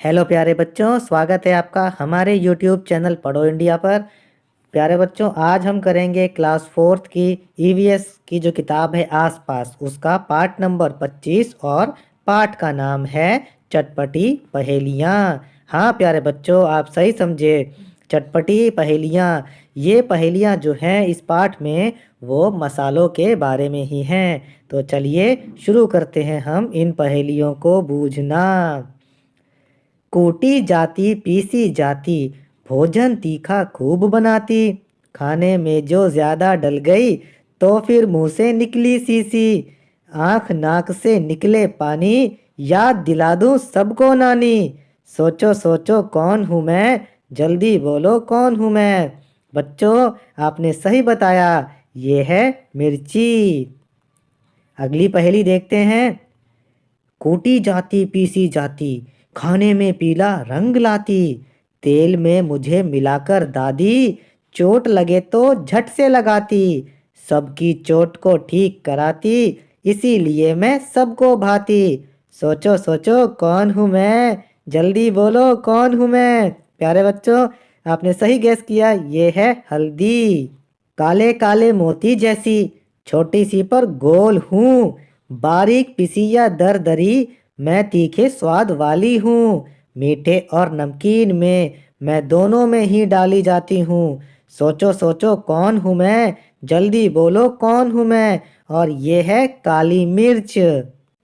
Hello प्यारे बच्चों, स्वागत है आपका हमारे यूट्यूब चैनल पढ़ो इंडिया पर। प्यारे बच्चों, आज हम करेंगे क्लास फोर्थ की ईवीएस की जो किताब है आसपास, उसका पार्ट नंबर 25 और पाठ का नाम है चटपटी पहेलियाँ। हाँ प्यारे बच्चों, आप सही समझे, चटपटी पहेलियाँ। ये पहेलियाँ जो हैं इस पाठ में वो मसालों के बारे में ही हैं। तो चलिए शुरू करते हैं हम इन पहेलियों को बूझना। कूटी जाती पीसी जाती, भोजन तीखा खूब बनाती, खाने में जो ज्यादा डल गई तो फिर मुंह से निकली सीसी। आंख नाक से निकले पानी, याद दिला दूं सबको नानी। सोचो सोचो कौन हूँ मैं, जल्दी बोलो कौन हूँ मैं। बच्चों, आपने सही बताया, ये है मिर्ची। अगली पहेली देखते हैं। कूटी जाती पीसी जाती, खाने में पीला रंग लाती, तेल में मुझे मिलाकर दादी, चोट लगे तो झट से लगाती, सबकी चोट को ठीक कराती, इसीलिए मैं सबको भाती। सोचो सोचो कौन हूँ मैं, जल्दी बोलो कौन हूँ मैं। प्यारे बच्चों, आपने सही गैस किया, ये है हल्दी। काले काले मोती जैसी, छोटी सी पर गोल हूँ, बारीक पिसी या दरदरी, मैं तीखे स्वाद वाली हूँ। मीठे और नमकीन में मैं दोनों में ही डाली जाती हूँ। सोचो सोचो कौन हूँ मैं, जल्दी बोलो कौन हूँ मैं। और ये है काली मिर्च।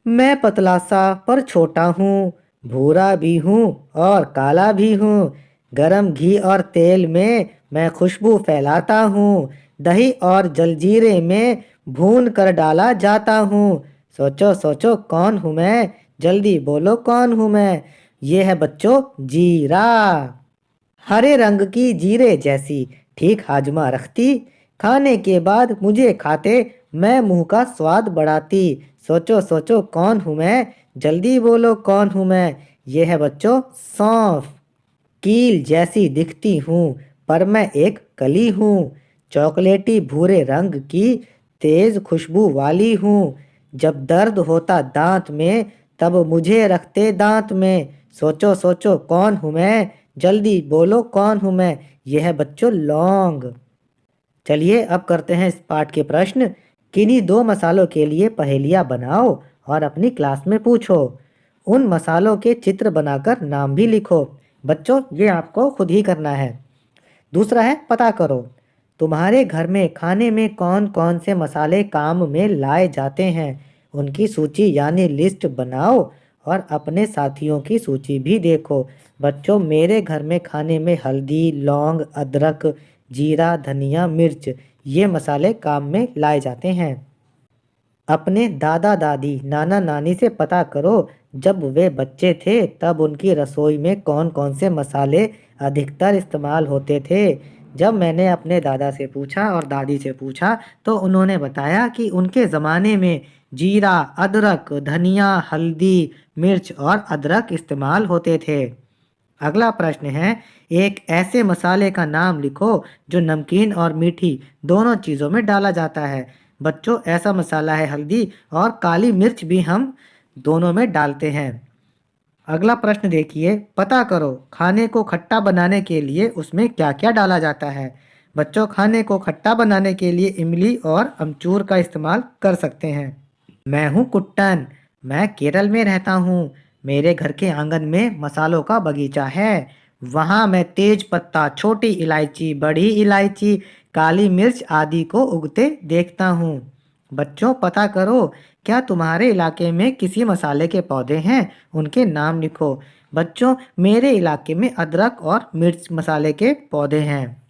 मैं पतला सा पर छोटा हूँ, भूरा भी हूँ और काला भी हूँ। गरम घी और तेल में मैं खुशबू फैलाता हूँ, दही और जलजीरे में भून कर डाला जाता हूँ। सोचो सोचो कौन हूँ मैं, जल्दी बोलो कौन हूँ मैं। ये है बच्चों जीरा। हरे रंग की जीरे जैसी, ठीक हाजमा रखती, खाने के बाद मुझे खाते मैं मुंह का स्वाद बढ़ाती। सोचो सोचो कौन हूँ मैं, जल्दी बोलो कौन हूँ मैं। ये है बच्चों सौंफ। कील जैसी दिखती हूँ पर मैं एक कली हूँ, चॉकलेटी भूरे रंग की तेज खुशबू वाली हूँ। जब दर्द होता दांत में तब मुझे रखते दांत में। सोचो सोचो कौन हूँ मैं, जल्दी बोलो कौन हूँ मैं। यह है बच्चों लौंग। चलिए अब करते हैं इस पाठ के प्रश्न। किन्हीं दो मसालों के लिए पहेलियाँ बनाओ और अपनी क्लास में पूछो। उन मसालों के चित्र बनाकर नाम भी लिखो। बच्चों, ये आपको खुद ही करना है। दूसरा है पता करो, तुम्हारे घर में खाने में कौन कौन से मसाले काम में लाए जाते हैं, उनकी सूची यानी लिस्ट बनाओ और अपने साथियों की सूची भी देखो। बच्चों, मेरे घर में खाने में हल्दी, लौंग, अदरक, जीरा, धनिया, मिर्च, ये मसाले काम में लाए जाते हैं। अपने दादा दादी नाना नानी से पता करो, जब वे बच्चे थे तब उनकी रसोई में कौन कौन से मसाले अधिकतर इस्तेमाल होते थे। जब मैंने अपने दादा से पूछा और दादी से पूछा तो उन्होंने बताया कि उनके ज़माने में जीरा, अदरक, धनिया, हल्दी, मिर्च और अदरक इस्तेमाल होते थे। अगला प्रश्न है, एक ऐसे मसाले का नाम लिखो जो नमकीन और मीठी दोनों चीज़ों में डाला जाता है। बच्चों, ऐसा मसाला है हल्दी, और काली मिर्च भी हम दोनों में डालते हैं। अगला प्रश्न देखिए, पता करो खाने को खट्टा बनाने के लिए उसमें क्या क्या डाला जाता है। बच्चों, खाने को खट्टा बनाने के लिए इमली और अमचूर का इस्तेमाल कर सकते हैं। मैं हूँ कुट्टन, मैं केरल में रहता हूँ। मेरे घर के आंगन में मसालों का बगीचा है। वहाँ मैं तेज पत्ता, छोटी इलायची, बड़ी इलायची, काली मिर्च आदि को उगते देखता हूँ। बच्चों, पता करो क्या तुम्हारे इलाके में किसी मसाले के पौधे हैं, उनके नाम लिखो। बच्चों, मेरे इलाके में अदरक और मिर्च मसाले के पौधे हैं।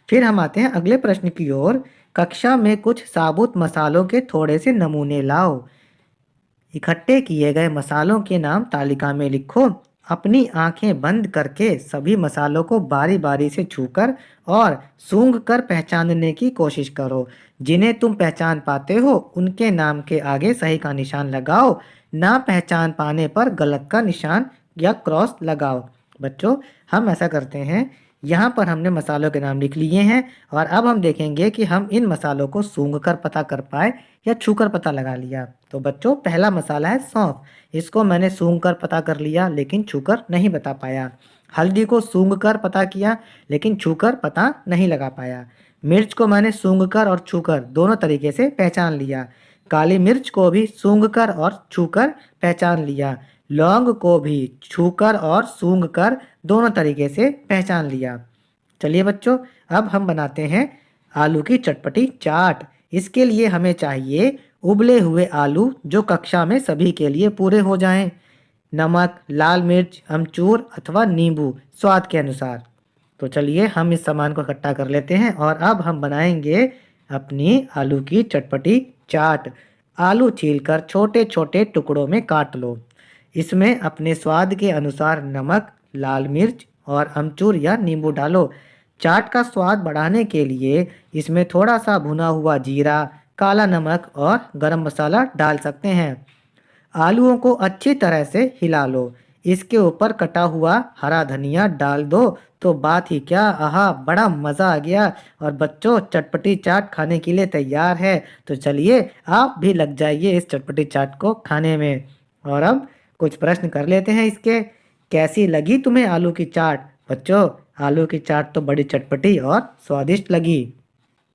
फिर हम आते हैं अगले प्रश्न की ओर। कक्षा में कुछ साबुत मसालों के थोड़े से नमूने लाओ। इकट्ठे किए गए मसालों के नाम तालिका में लिखो। अपनी आंखें बंद करके सभी मसालों को बारी बारी से छूकर और सूंघ कर पहचानने की कोशिश करो। जिन्हें तुम पहचान पाते हो उनके नाम के आगे सही का निशान लगाओ। ना पहचान पाने पर गलत का निशान या क्रॉस लगाओ। बच्चों, हम ऐसा करते हैं, यहाँ पर हमने मसालों के नाम लिख लिए हैं और अब हम देखेंगे कि हम इन मसालों को सूंघ कर पता कर पाए या छू कर पता लगा लिया। तो बच्चों, पहला मसाला है सौंफ। इसको मैंने सूंघ कर पता कर लिया लेकिन छू कर नहीं बता पाया। हल्दी को सूंघ कर पता किया लेकिन छू कर पता नहीं लगा पाया। मिर्च को मैंने सूंघ कर और छू कर दोनों तरीके से पहचान लिया। काली मिर्च को भी सूंघ कर और छू कर पहचान लिया। लौंग को भी छूकर और सूंघ कर दोनों तरीके से पहचान लिया। चलिए बच्चों, अब हम बनाते हैं आलू की चटपटी चाट। इसके लिए हमें चाहिए उबले हुए आलू जो कक्षा में सभी के लिए पूरे हो जाएं, नमक, लाल मिर्च, अमचूर अथवा नींबू स्वाद के अनुसार। तो चलिए हम इस सामान को इकट्ठा कर लेते हैं और अब हम बनाएंगे अपनी आलू की चटपटी चाट। आलू छीलकर छोटे छोटे टुकड़ों में काट लो। इसमें अपने स्वाद के अनुसार नमक, लाल मिर्च और अमचूर या नींबू डालो। चाट का स्वाद बढ़ाने के लिए इसमें थोड़ा सा भुना हुआ जीरा, काला नमक और गरम मसाला डाल सकते हैं। आलूओं को अच्छी तरह से हिला लो। इसके ऊपर कटा हुआ हरा धनिया डाल दो तो बात ही क्या, आहा, बड़ा मज़ा आ गया। और बच्चों, चटपटी चाट खाने के लिए तैयार है। तो चलिए आप भी लग जाइए इस चटपटी चाट को खाने में। और अब कुछ प्रश्न कर लेते हैं इसके। कैसी लगी तुम्हें आलू की चाट? बच्चों, आलू की चाट तो बड़ी चटपटी और स्वादिष्ट लगी।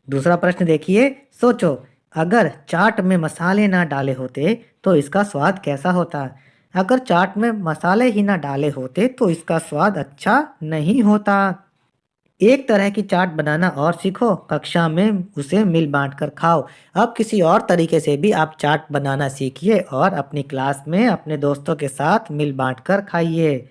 दूसरा प्रश्न देखिए, सोचो अगर चाट में मसाले ना डाले होते तो इसका स्वाद कैसा होता? अगर चाट में मसाले ही ना डाले होते तो इसका स्वाद अच्छा नहीं होता। एक तरह की चाट बनाना और सीखो, कक्षा में उसे मिल बांट कर खाओ। अब किसी और तरीके से भी आप चाट बनाना सीखिए और अपनी क्लास में अपने दोस्तों के साथ मिल बांट कर खाइए।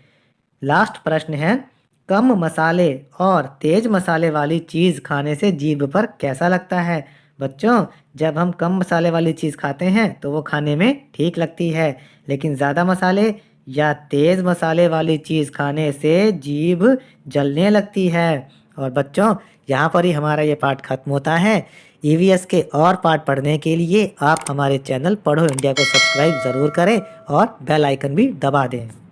लास्ट प्रश्न है, कम मसाले और तेज मसाले वाली चीज़ खाने से जीभ पर कैसा लगता है? बच्चों, जब हम कम मसाले वाली चीज़ खाते हैं तो वो खाने में ठीक लगती है, लेकिन ज़्यादा मसाले या तेज़ मसाले वाली चीज़ खाने से जीभ जलने लगती है। और बच्चों, यहाँ पर ही हमारा ये पाठ खत्म होता है। ईवीएस के और पाठ पढ़ने के लिए आप हमारे चैनल पढ़ो इंडिया को सब्सक्राइब ज़रूर करें और बेल आइकन भी दबा दें।